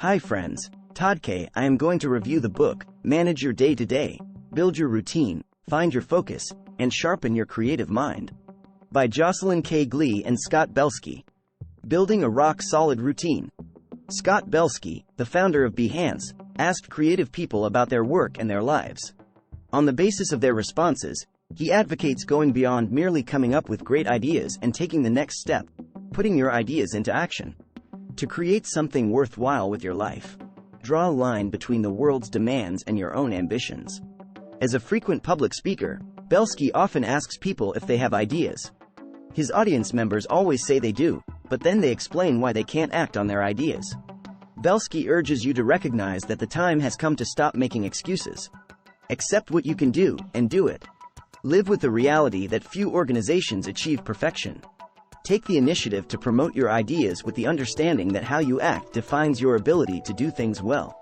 Hi friends, Todd K. I am going to review the book, Manage Your Day to Day, Build Your Routine, Find Your Focus, and Sharpen Your Creative Mind, by Jocelyn K. Glei and Scott Belsky. Building a Rock-Solid Routine. Scott Belsky, the founder of Behance, asked creative people about their work and their lives. On the basis of their responses, he advocates going beyond merely coming up with great ideas and taking the next step, putting your ideas into action. To create something worthwhile with your life, draw a line between the world's demands and your own ambitions. As a frequent public speaker, Belsky often asks people if they have ideas. His audience members always say they do, but then they explain why they can't act on their ideas. Belsky urges you to recognize that the time has come to stop making excuses. Accept what you can do, and do it. Live with the reality that few organizations achieve perfection. Take the initiative to promote your ideas with the understanding that how you act defines your ability to do things well.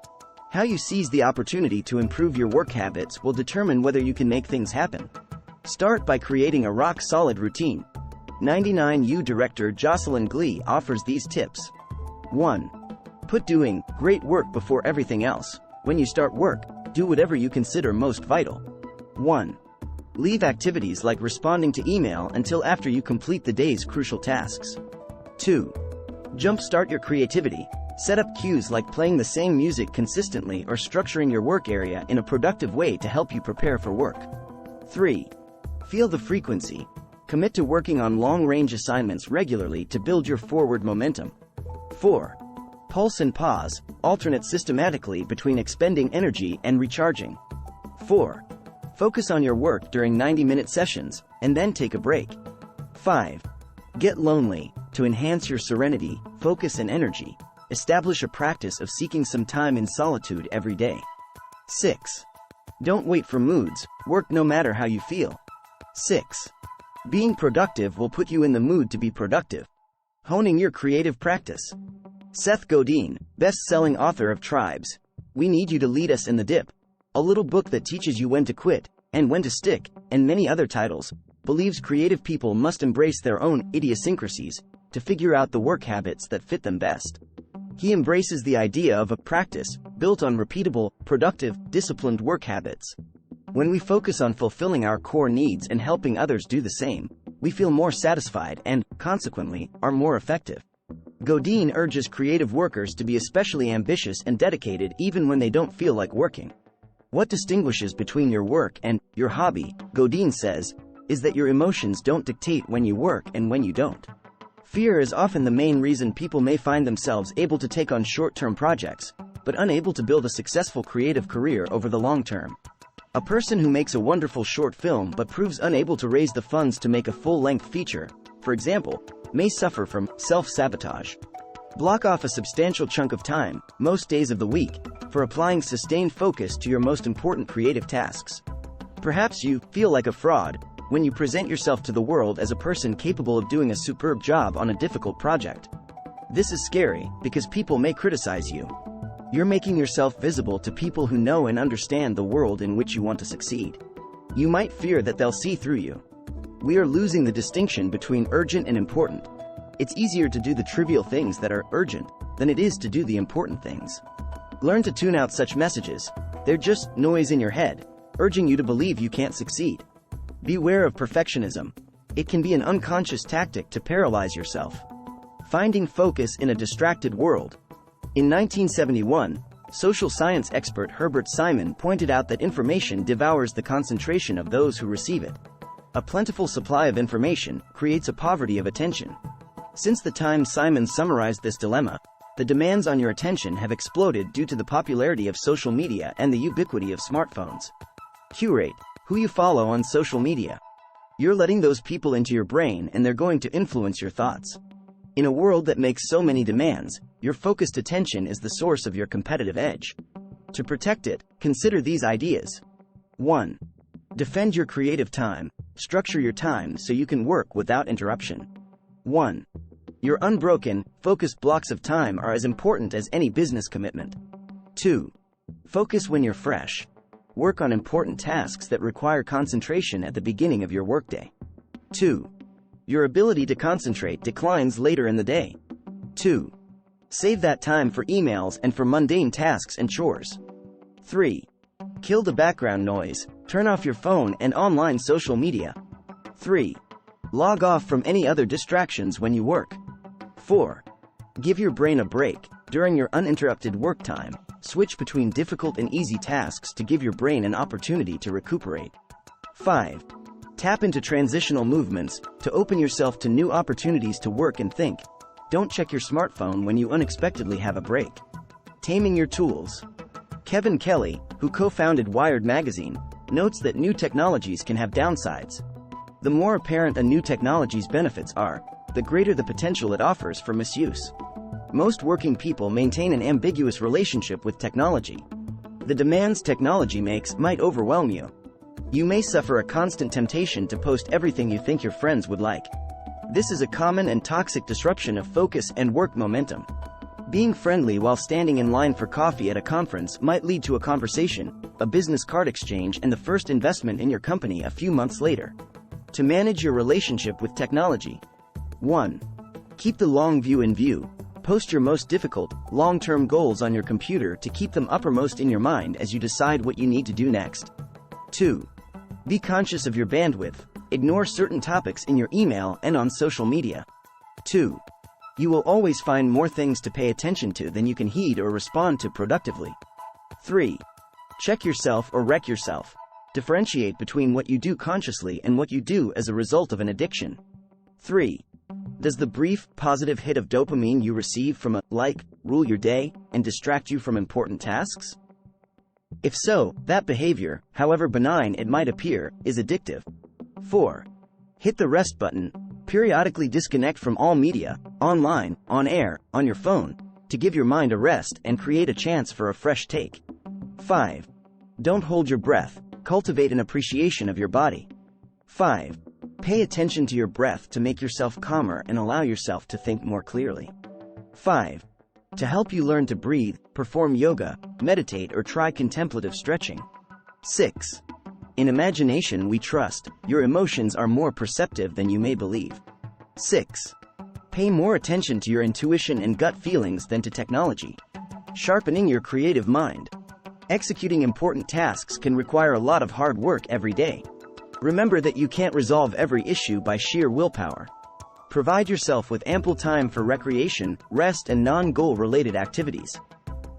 How you seize the opportunity to improve your work habits will determine whether you can make things happen. Start by creating a rock-solid routine. 99U director Jocelyn Glei offers these tips. 1. Put doing great work before everything else. When you start work, do whatever you consider most vital. 1. Leave activities like responding to email until after you complete the day's crucial tasks. 2. Jumpstart your creativity. Set up cues like playing the same music consistently or structuring your work area in a productive way to help you prepare for work. 3. Feel the frequency. Commit to working on long-range assignments regularly to build your forward momentum. 4. Pulse and pause. Alternate systematically between expending energy and recharging. 4. Focus on your work during 90-minute sessions, and then take a break. 5. Get lonely. To enhance your serenity, focus and energy, establish a practice of seeking some time in solitude every day. 6. Don't wait for moods. Work no matter how you feel. 6. Being productive will put you in the mood to be productive. Honing your creative practice. Seth Godin, best-selling author of Tribes, We Need You to Lead Us in the Dip, a little book that teaches you when to quit, and when to stick, and many other titles, believes creative people must embrace their own idiosyncrasies to figure out the work habits that fit them best. He embraces the idea of a practice built on repeatable, productive, disciplined work habits. When we focus on fulfilling our core needs and helping others do the same, we feel more satisfied and, consequently, are more effective. Godin urges creative workers to be especially ambitious and dedicated even when they don't feel like working. What distinguishes between your work and your hobby, Godin says, is that your emotions don't dictate when you work and when you don't. Fear is often the main reason people may find themselves able to take on short-term projects, but unable to build a successful creative career over the long term. A person who makes a wonderful short film but proves unable to raise the funds to make a full-length feature, for example, may suffer from self-sabotage. Block off a substantial chunk of time, most days of the week, for applying sustained focus to your most important creative tasks. Perhaps you feel like a fraud when you present yourself to the world as a person capable of doing a superb job on a difficult project. This is scary because people may criticize you. You're making yourself visible to people who know and understand the world in which you want to succeed. You might fear that they'll see through you. We are losing the distinction between urgent and important. It's easier to do the trivial things that are urgent than it is to do the important things. Learn to tune out such messages. They're just noise in your head, urging you to believe you can't succeed. Beware of perfectionism. It can be an unconscious tactic to paralyze yourself. Finding focus in a distracted world. In 1971, social science expert Herbert Simon pointed out that information devours the concentration of those who receive it. A plentiful supply of information creates a poverty of attention. Since the time Simon summarized this dilemma, the demands on your attention have exploded due to the popularity of social media and the ubiquity of smartphones. Curate who you follow on social media. You're letting those people into your brain and they're going to influence your thoughts. In a world that makes so many demands, your focused attention is the source of your competitive edge. To protect it, consider these ideas. 1. Defend your creative time. Structure your time so you can work without interruption. 1. Your unbroken, focused blocks of time are as important as any business commitment. 2. Focus when you're fresh. Work on important tasks that require concentration at the beginning of your workday. 2. Your ability to concentrate declines later in the day. 2. Save that time for emails and for mundane tasks and chores. 3. Kill the background noise. Turn off your phone and online social media. 3. Log off from any other distractions when you work. 4. Give your brain a break. During your uninterrupted work time, switch between difficult and easy tasks to give your brain an opportunity to recuperate. 5. Tap into transitional movements to open yourself to new opportunities to work and think. Don't check your smartphone when you unexpectedly have a break. Taming your tools. Kevin Kelly, who co-founded Wired magazine, notes that new technologies can have downsides. The more apparent a new technology's benefits are, the greater the potential it offers for misuse. Most working people maintain an ambiguous relationship with technology. The demands technology makes might overwhelm you. You may suffer a constant temptation to post everything you think your friends would like. This is a common and toxic disruption of focus and work momentum. Being friendly while standing in line for coffee at a conference might lead to a conversation, a business card exchange, and the first investment in your company a few months later. To manage your relationship with technology. 1. Keep the long view in view. Post your most difficult, long-term goals on your computer to keep them uppermost in your mind as you decide what you need to do next. 2. Be conscious of your bandwidth. Ignore certain topics in your email and on social media. 2. You will always find more things to pay attention to than you can heed or respond to productively. 3. Check yourself or wreck yourself. Differentiate between what you do consciously and what you do as a result of an addiction. 3. Does the brief, positive hit of dopamine you receive from a like rule your day and distract you from important tasks? If so, that behavior, however benign it might appear, is addictive. 4. Hit the rest button. Periodically disconnect from all media, online, on air, on your phone, to give your mind a rest and create a chance for a fresh take. 5. Don't hold your breath. Cultivate an appreciation of your body. 5. Pay attention to your breath to make yourself calmer and allow yourself to think more clearly. 5. To help you learn to breathe, perform yoga, meditate, or try contemplative stretching. 6. In imagination we trust, your emotions are more perceptive than you may believe. 6. Pay more attention to your intuition and gut feelings than to technology. Sharpening your creative mind. Executing important tasks can require a lot of hard work every day. Remember that you can't resolve every issue by sheer willpower. Provide yourself with ample time for recreation, rest, and non-goal related activities.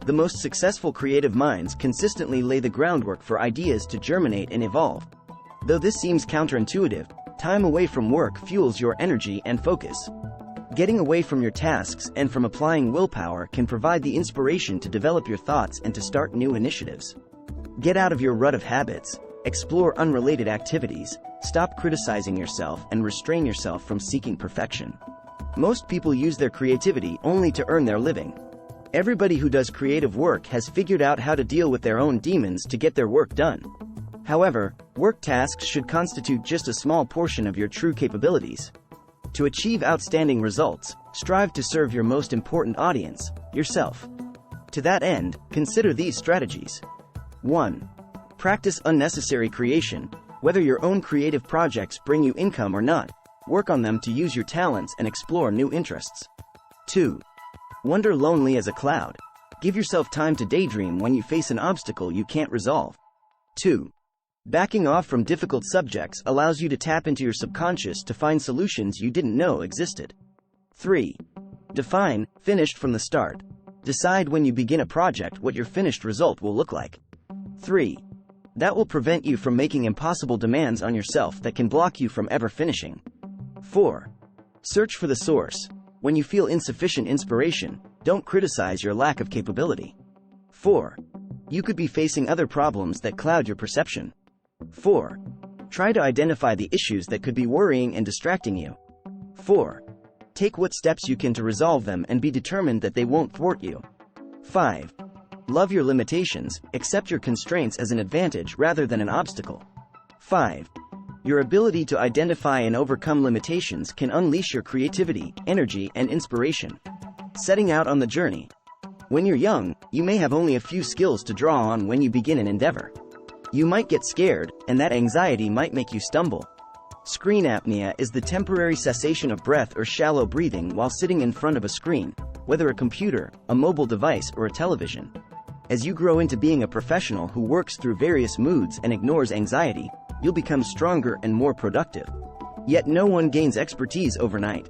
The most successful creative minds consistently lay the groundwork for ideas to germinate and evolve. Though this seems counterintuitive, time away from work fuels your energy and focus. Getting away from your tasks and from applying willpower can provide the inspiration to develop your thoughts and to start new initiatives. Get out of your rut of habits. Explore unrelated activities, stop criticizing yourself, and restrain yourself from seeking perfection. Most people use their creativity only to earn their living. Everybody who does creative work has figured out how to deal with their own demons to get their work done. However, work tasks should constitute just a small portion of your true capabilities. To achieve outstanding results, strive to serve your most important audience, yourself. To that end, consider these strategies. 1. Practice unnecessary creation. Whether your own creative projects bring you income or not, work on them to use your talents and explore new interests. 2. Wander lonely as a cloud. Give yourself time to daydream when you face an obstacle you can't resolve. 2. Backing off from difficult subjects allows you to tap into your subconscious to find solutions you didn't know existed. 3. Define finished from the start. Decide when you begin a project what your finished result will look like. 3. That will prevent you from making impossible demands on yourself that can block you from ever finishing. 4. Search for the source. When you feel insufficient inspiration, don't criticize your lack of capability. 4. You could be facing other problems that cloud your perception. 4. Try to identify the issues that could be worrying and distracting you. 4. Take what steps you can to resolve them and be determined that they won't thwart you. 5. Love your limitations, accept your constraints as an advantage rather than an obstacle. 5. Your ability to identify and overcome limitations can unleash your creativity, energy, and inspiration. Setting out on the journey. When you're young, you may have only a few skills to draw on when you begin an endeavor. You might get scared, and that anxiety might make you stumble. Screen apnea is the temporary cessation of breath or shallow breathing while sitting in front of a screen. whether a computer, a mobile device, or a television. As you grow into being a professional who works through various moods and ignores anxiety, you'll become stronger and more productive. Yet no one gains expertise overnight.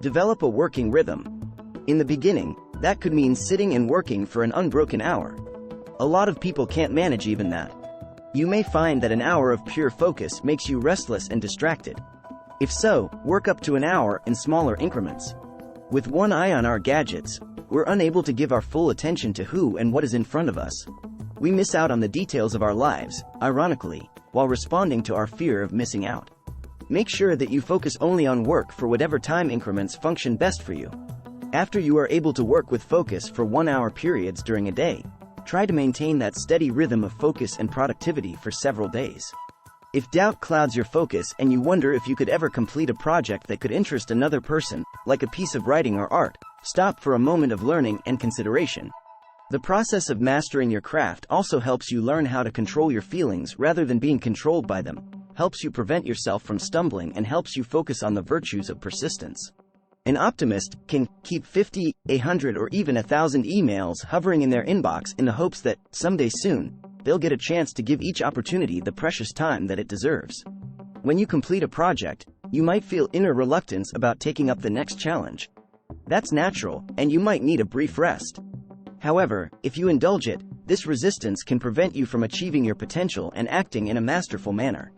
Develop a working rhythm. In the beginning, that could mean sitting and working for an unbroken hour. A lot of people can't manage even that. You may find that an hour of pure focus makes you restless and distracted. If so, work up to an hour in smaller increments. With one eye on our gadgets, we're unable to give our full attention to who and what is in front of us. We miss out on the details of our lives, ironically, while responding to our fear of missing out. Make sure that you focus only on work for whatever time increments function best for you. After you are able to work with focus for 1-hour periods during a day, try to maintain that steady rhythm of focus and productivity for several days. If doubt clouds your focus and you wonder if you could ever complete a project that could interest another person, like a piece of writing or art, stop for a moment of learning and consideration. The process of mastering your craft also helps you learn how to control your feelings rather than being controlled by them, helps you prevent yourself from stumbling, and helps you focus on the virtues of persistence. An optimist can keep 50, 100, or even 1,000 emails hovering in their inbox in the hopes that, someday soon, they'll get a chance to give each opportunity the precious time that it deserves. When you complete a project, you might feel inner reluctance about taking up the next challenge. That's natural, and you might need a brief rest. However, if you indulge it, this resistance can prevent you from achieving your potential and acting in a masterful manner.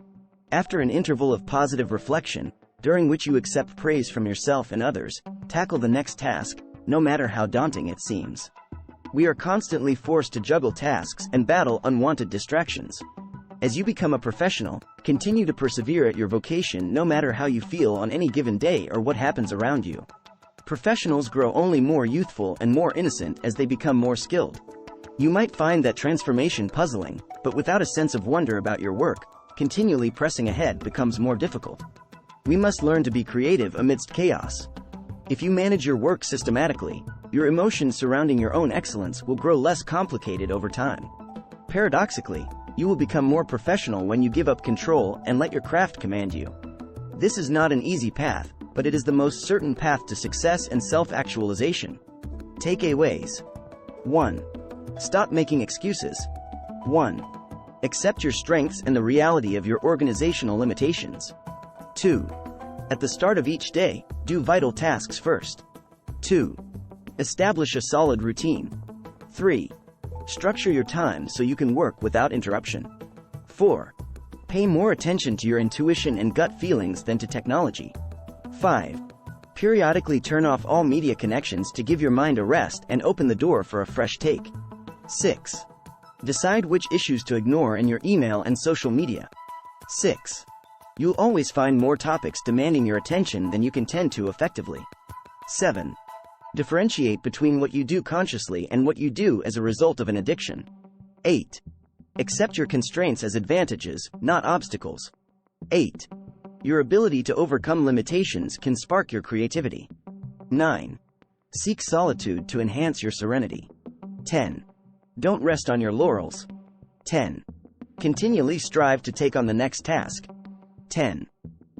After an interval of positive reflection, during which you accept praise from yourself and others, tackle the next task, no matter how daunting it seems. We are constantly forced to juggle tasks and battle unwanted distractions. As you become a professional, continue to persevere at your vocation no matter how you feel on any given day or what happens around you. Professionals grow only more youthful and more innocent as they become more skilled. You might find that transformation puzzling, but without a sense of wonder about your work, continually pressing ahead becomes more difficult. We must learn to be creative amidst chaos. If you manage your work systematically, your emotions surrounding your own excellence will grow less complicated over time. Paradoxically, you will become more professional when you give up control and let your craft command you. This is not an easy path, but it is the most certain path to success and self-actualization. Takeaways. 1. Stop making excuses. 1. Accept your strengths and the reality of your organizational limitations. 2. At the start of each day, do vital tasks first. 2. Establish a solid routine. 3. Structure your time so you can work without interruption. 4. Pay more attention to your intuition and gut feelings than to technology. 5. Periodically turn off all media connections to give your mind a rest and open the door for a fresh take. 6. Decide which issues to ignore in your email and social media. 6. You'll always find more topics demanding your attention than you can tend to effectively. 7. Differentiate between what you do consciously and what you do as a result of an addiction. 8. Accept your constraints as advantages, not obstacles. 8. Your ability to overcome limitations can spark your creativity. 9. Seek solitude to enhance your serenity. 10. Don't rest on your laurels. 10. Continually strive to take on the next task. 10.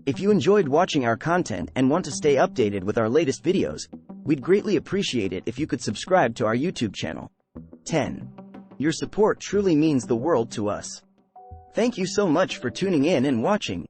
If you enjoyed watching our content and want to stay updated with our latest videos, we'd greatly appreciate it if you could subscribe to our YouTube channel. 10. Your support truly means the world to us. Thank you so much for tuning in and watching.